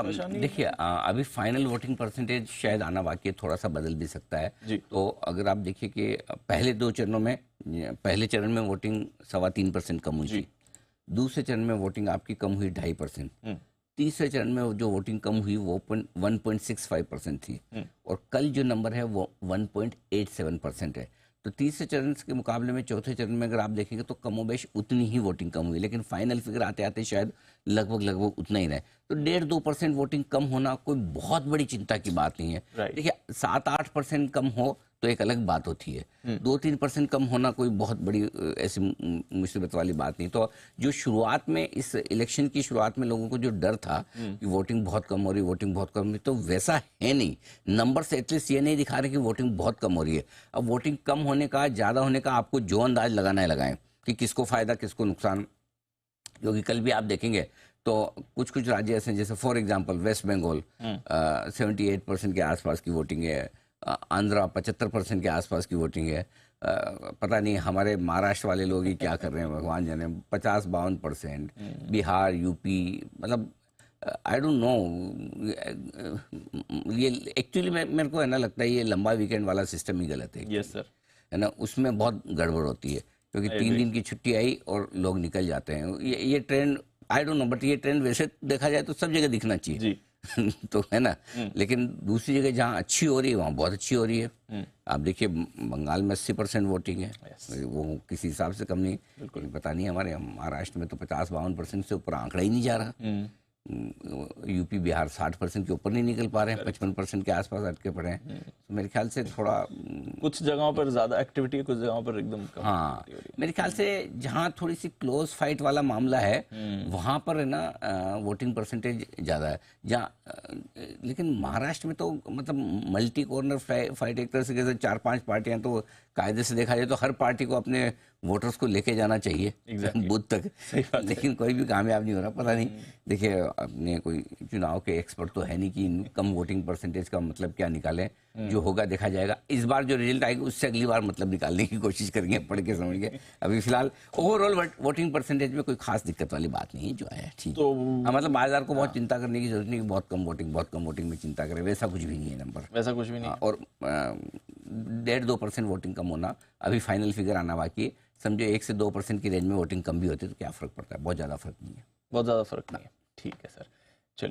परेशानी? देखिए अभी फाइनल वोटिंग परसेंटेज शायद आना बाकी है, थोड़ा सा बदल भी सकता है जी। तो अगर आप देखिए कि पहले 2 चरणों में, पहले चरण में वोटिंग 3.25% कम हुई जी। थी, दूसरे चरण में वोटिंग आपकी कम हुई 2.5%, तीसरे चरण में जो वोटिंग कम हुई वो 1.65% थी और कल जो नंबर है वो 1.87% है। तो तीसरे चरण के मुकाबले में चौथे चरण में अगर आप देखेंगे तो कमोबेश उतनी ही वोटिंग कम हुई, लेकिन फाइनल फिगर आते आते शायद लगभग उतना ही रहे। तो 1.5-2% वोटिंग कम होना कोई बहुत बड़ी चिंता की बात नहीं है। Right. देखिए 7-8% कम हो तो एक अलग बात होती है, 2-3% कम होना कोई बहुत बड़ी ऐसी मुसीबत वाली बात नहीं। तो जो शुरुआत में इस इलेक्शन की शुरुआत में लोगों को जो डर था कि वोटिंग बहुत कम हो रही, वोटिंग बहुत कम हो रही, तो वैसा है नहीं। नंबर से एटलीस्ट ये नहीं दिखा रहे कि वोटिंग बहुत कम हो रही है। अब वोटिंग कम होने का, ज़्यादा होने का आपको जो अंदाज लगाना है लगाएं कि किसको फ़ायदा किसको नुकसान, क्योंकि कल भी आप देखेंगे तो कुछ कुछ राज्य ऐसे हैं जैसे फॉर एग्जांपल वेस्ट बंगाल 78% के आसपास की वोटिंग है, आंध्रा 75% के आसपास की वोटिंग है, पता नहीं हमारे महाराष्ट्र वाले लोग ही क्या कर रहे हैं भगवान जाने, 50-52%, बिहार यूपी, मतलब आई डोंट नो। ये एक्चुअली मेरे को है ना लगता है ये लंबा वीकेंड वाला सिस्टम ही गलत है। Yes sir. है ना, उसमें बहुत गड़बड़ होती है क्योंकि 3 दिन की छुट्टी आई और लोग निकल जाते हैं। ये trend I don't know, but ये ट्रेंड वैसे देखा जाए तो सब जगह दिखना चाहिए जी। तो है ना, लेकिन दूसरी जगह जहाँ अच्छी हो रही है वहाँ बहुत अच्छी हो रही है। आप देखिए बंगाल में 80% वोटिंग है, वो किसी हिसाब से कम नहीं, लेकिन पता नहीं हमारे महाराष्ट्र में तो 50-52% से ऊपर आंकड़ा ही नहीं जा रहा। यूपी बिहार 60% के ऊपर नहीं निकल पा रहे हैं, 55% के आसपास अटके पड़े हैं। तो मेरे ख्याल से थोड़ा कुछ जगहों पर ज्यादा एक्टिविटी है, कुछ जगहों पर एकदम कम हाँ, activity हो रही मेरे ख्याल से जहाँ थोड़ी सी क्लोज फाइट वाला मामला है वहाँ पर है ना वोटिंग परसेंटेज ज़्यादा है। जहाँ लेकिन महाराष्ट्र में तो मतलब मल्टी कॉर्नर फाइट एक तरह से, जैसे 4-5 पार्टियां, तो कायदे से देखा जाए तो हर पार्टी को अपने वोटर्स को लेके जाना चाहिए बूथ तक, लेकिन कोई भी कामयाब नहीं हो रहा। पता नहीं, देखिए अपने कोई चुनाव के एक्सपर्ट तो है नहीं कि कम वोटिंग परसेंटेज का मतलब क्या निकालें। जो होगा देखा जाएगा। इस बार जो रिजल्ट आएगा उससे अगली बार मतलब निकालने की कोशिश करेंगे, पढ़ के समझ के। अभी फिलहाल ओवरऑल वोटिंग परसेंटेज में कोई खास दिक्कत वाली बात नहीं है जो है, ठीक तो हाँ, मतलब बाजार को बहुत चिंता करने की जरूरत नहीं कि बहुत कम वोटिंग में चिंता करें, वैसा कुछ भी नहीं है नंबर, वैसा कुछ भी नहीं। और 1.5-2% वोटिंग कम होना, अभी फाइनल फिगर आना बाकी है। समझो 1 से 2% की रेंज में वोटिंग कम भी होती है तो क्या फर्क पड़ता है, बहुत ज़्यादा फर्क नहीं है। बहुत ज़्यादा फर्क नहीं है। ठीक है सर।